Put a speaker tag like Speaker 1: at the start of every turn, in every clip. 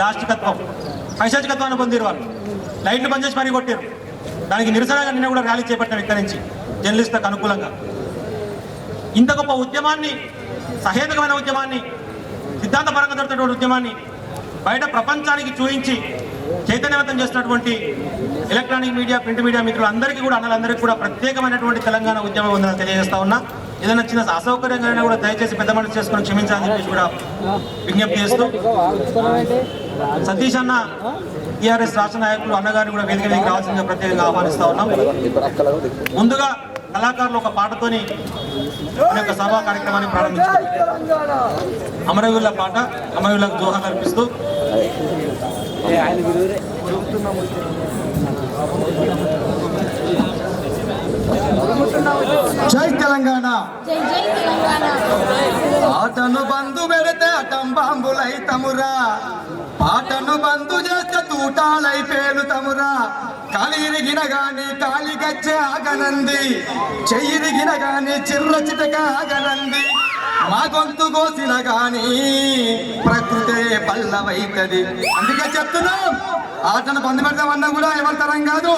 Speaker 1: దాష్టికత్వం, పైశాచికత్వాన్ని పొందిరు. వాళ్ళు లైట్లు బంద్ చేసి పని కొట్టారు. దానికి నిరసనగా నిన్న కూడా ర్యాలీ చేపట్టిన ఇక్కడి నుంచి జర్నలిస్టులకు అనుకూలంగా. ఇంత గొప్ప ఉద్యమాన్ని, సహేతుకమైన ఉద్యమాన్ని, సిద్ధాంతపరంగా జరుగుతున్నటువంటి ఉద్యమాన్ని బయట ప్రపంచానికి చూయించి చైతన్యవంతం చేసినటువంటి ఎలక్ట్రానిక్ మీడియా, ప్రింట్ మీడియా మిత్రులందరికీ కూడా, అన్నలందరికీ కూడా ప్రత్యేకమైనటువంటి తెలంగాణ ఉద్యమం ఉందని తెలియజేస్తా ఉన్నా. ఏదైనా చిన్న అసౌకర్యంగా కూడా దయచేసి పెద్ద మనసు చేసుకొని క్షమించాలని చెప్పేసి కూడా విజ్ఞప్తి చేస్తూ, సతీష్ అన్న టీఆర్ఎస్ రాష్ట్ర నాయకులు అన్నగారిని కూడా వేదిక మీదకి రావాల్సిందిగా ప్రత్యేకంగా ఆహ్వానిస్తా ఉన్నాం. ముందుగా కళాకారులు ఒక పాటతోని మన యొక్క సభా కార్యక్రమాన్ని ప్రారంభించారు. అమరవీరుల పాట, అమరవీరులకు జోహార్లు అర్పిస్తూ
Speaker 2: జై తెలంగాణ. ఆటను బంధు పెడితే అటంబాంబులై తమురా, ఆటను బంధు చేస్తే తూటాలై పేలుతమురా. కాలిరిగిన గాని కాలి గచ్చే ఆగనంది, చెయ్యిరిగిన గాని చిర్ర చిటక ఆగనంది. మా గొంతు కోసిన గాని ప్రకృతే పల్లవైతది. అందుకే చెప్తున్నాం, ఆటను బంధు పెడతామన్నా కూడా ఎవరి తరం కాదు.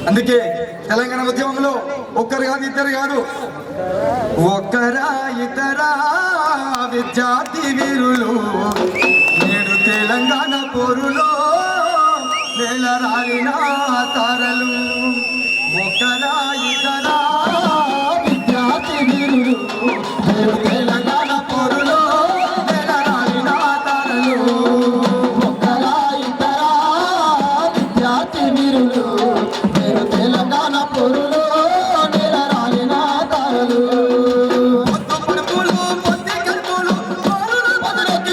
Speaker 2: అందుకే తెలంగాణ ఉద్యమంలో ఒక్కరు కాదు, ఇద్దరు కాదు, ఒక్కరా ఇతరా విద్యార్థి వీరులు నేడు తెలంగాణ పోరులో నెలరాలిన తారలు. ఒక్కరా ఇతరా విద్యార్థి వీరులు నేడు తెలంగాణ పోరులో నెలరాలిన తారలు. ఒక్కరా ఇతరా విద్యార్థి వీరులు తెలంగాణ పొరులో నెలరాలిన తారలు. పొద్దు పడుపులు పొద్దు కడుపులు పోరులు మొదలెత్తారు.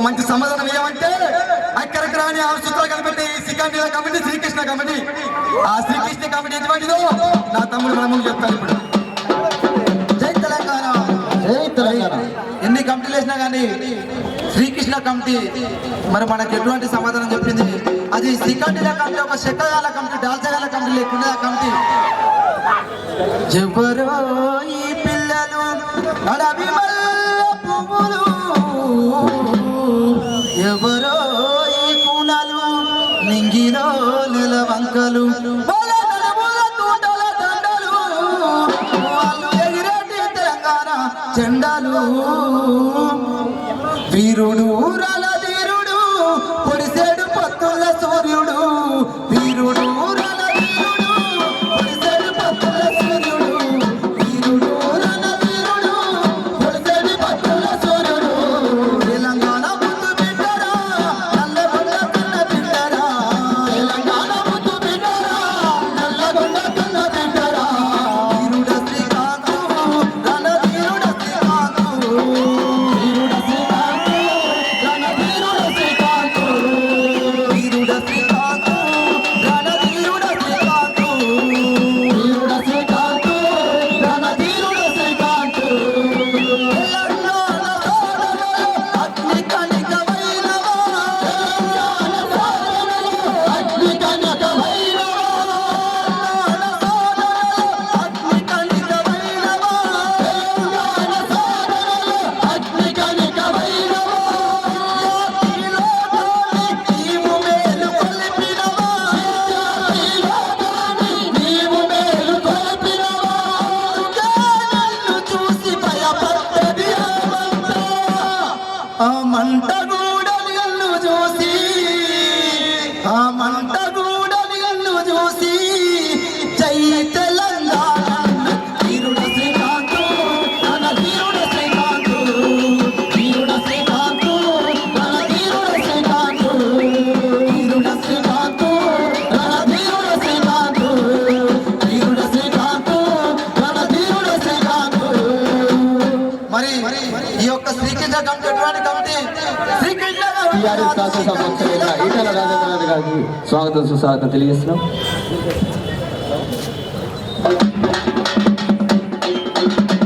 Speaker 2: మంచి సమాధానం ఏమంటే అక్కడికి రాని ఆ సూత్రాలు కనిపెట్టి శ్రీకాంతీల కమిటీ శ్రీకృష్ణ కమిటీ. ఆ శ్రీకృష్ణ కమిటీ ఎటువంటిదో నా తమ్ముడు రాములు చెప్తాను ఇప్పుడు.
Speaker 3: జై తెలంగాణ.
Speaker 4: జై తెలంగాణ.
Speaker 3: ఎన్ని కమిటీలు వేసినా కానీ శ్రీకృష్ణ కమిటీ మరి మనకు ఎటువంటి సమాధానం చెప్పింది. అది శ్రీకంఠీల కమిటీ, ఒక చెక్కగాల కమిటీ, డాల్చగాల కమిటీ లేకుండా ఆ కమిటీ. ఎవరో ఈ పిల్లలు అడవి మల్లె పువ్వులు, ఎవరో ఈ కూనలు నింగిలో నిలవంకలు, వాళ్ళ నలుగుల తోటల దండలు, వాళ్ళు ఎగిరేటి తెలంగాణ జెండాలు. వీరుడు రణధీరుడు పొడిసేడు పత్తుల సూర్యుడు, వీరుడు రణధీరుడు పొడిసేడు పత్తుల సూర్యుడు, వీరుడు రణధీరుడు పొడిసేడు పత్తుల సూర్యుడు. తెలంగాణ ముద్దు బిడ్డరా నల్లగొండ కన్న బిడ్డరా, తెలంగాణ ముద్దు బిడ్డరా నల్లగొండ కన్న బిడ్డరా. వీరుడ శ్రీకాంతు రణధీరుడ శ్రీకాంతు, వీరుడ శ్రీకాంతు రణధీరుడ శ్రీకాంతు, వీరుడ శ్రీకాంతు రణధీరుడ శ్రీకాంతు, వీరుడ శ్రీకాంతు రణధీరుడ శ్రీకాంతు. తెలంగాణ సోదరులు అగ్ని కణిక వైరవా, తెలంగాణ సోదరులు అగ్ని కణిక వైరవా, తెలంగాణ సోదరులు అగ్ని కణిక వైరవా, తెలంగాణ సోదరులు అగ్ని కణిక వైరవా. నీవు మేలు కొలిపినవా, నీవు మేలు కొలిపినవా. నన్ను చూసి భయపడ్డది ఆ మంటగూడని నన్ను చూసి, ఆ మంటగూడని నన్ను చూసి. జై తెలంగాణ వీరుడ శ్రీకాంతు రణధీరుడ శ్రీకాంతు, వీరుడ శ్రీకాంతు రణధీరుడ శ్రీకాంతు, వీరుడ శ్రీకాంతు రణధీరుడ శ్రీకాంతు, వీరుడ శ్రీకాంతు రణధీరుడ శ్రీకాంతు. మరి ఈ యొక్క శ్రీకృష్ణ కమిటీ ఎటువంటి కమిటీ? శ్రీకృష్ణ
Speaker 4: టీఆర్ఎస్ శాసనసభ సభ్యులైన ఈటెల రాజేంద్ర గారికి స్వాగతం సుస్వాగతం తెలియజేస్తున్నాం.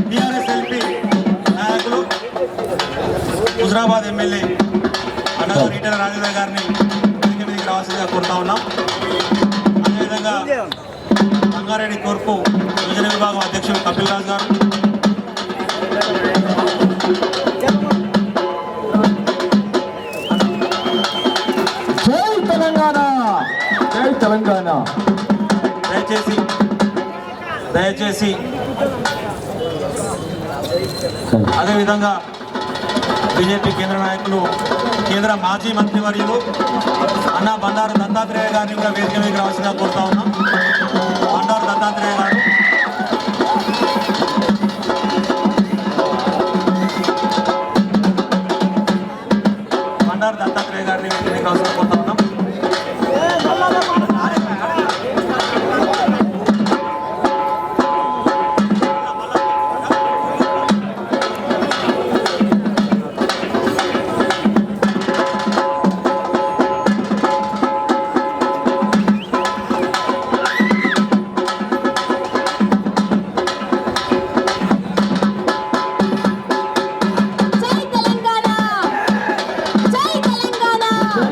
Speaker 1: టీఆర్ఎస్ ఎల్పీ నాయకులు హుజరాబాద్ ఎమ్మెల్యే అన్నగారు ఈటెల రాజేంద్ర గారిని వేదిక మీదకి రావాల్సిందిగా కోరుతా ఉన్నాం. అదేవిధంగా రంగారెడ్డి తూర్పు యోజన విభాగం అధ్యక్షులు కపిల్ రాజు గారు,
Speaker 4: జై తెలంగాణ. జై తెలంగాణ.
Speaker 1: దయచేసి అదేవిధంగా బీజేపీ కేంద్ర నాయకులు, కేంద్ర మాజీ మంత్రివర్యులు అన్న బండారు దత్తాత్రేయ గారిని కూడా వేదిక మీదకి రావాల్సిందిగా కోరుతా ఉన్నాం. బండారు దత్తాత్రేయ గారు గారిని వేదిక మీదకి రావాల్సిందిగా కోరుతా ఉన్నాం.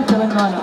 Speaker 4: తెలంగాణ.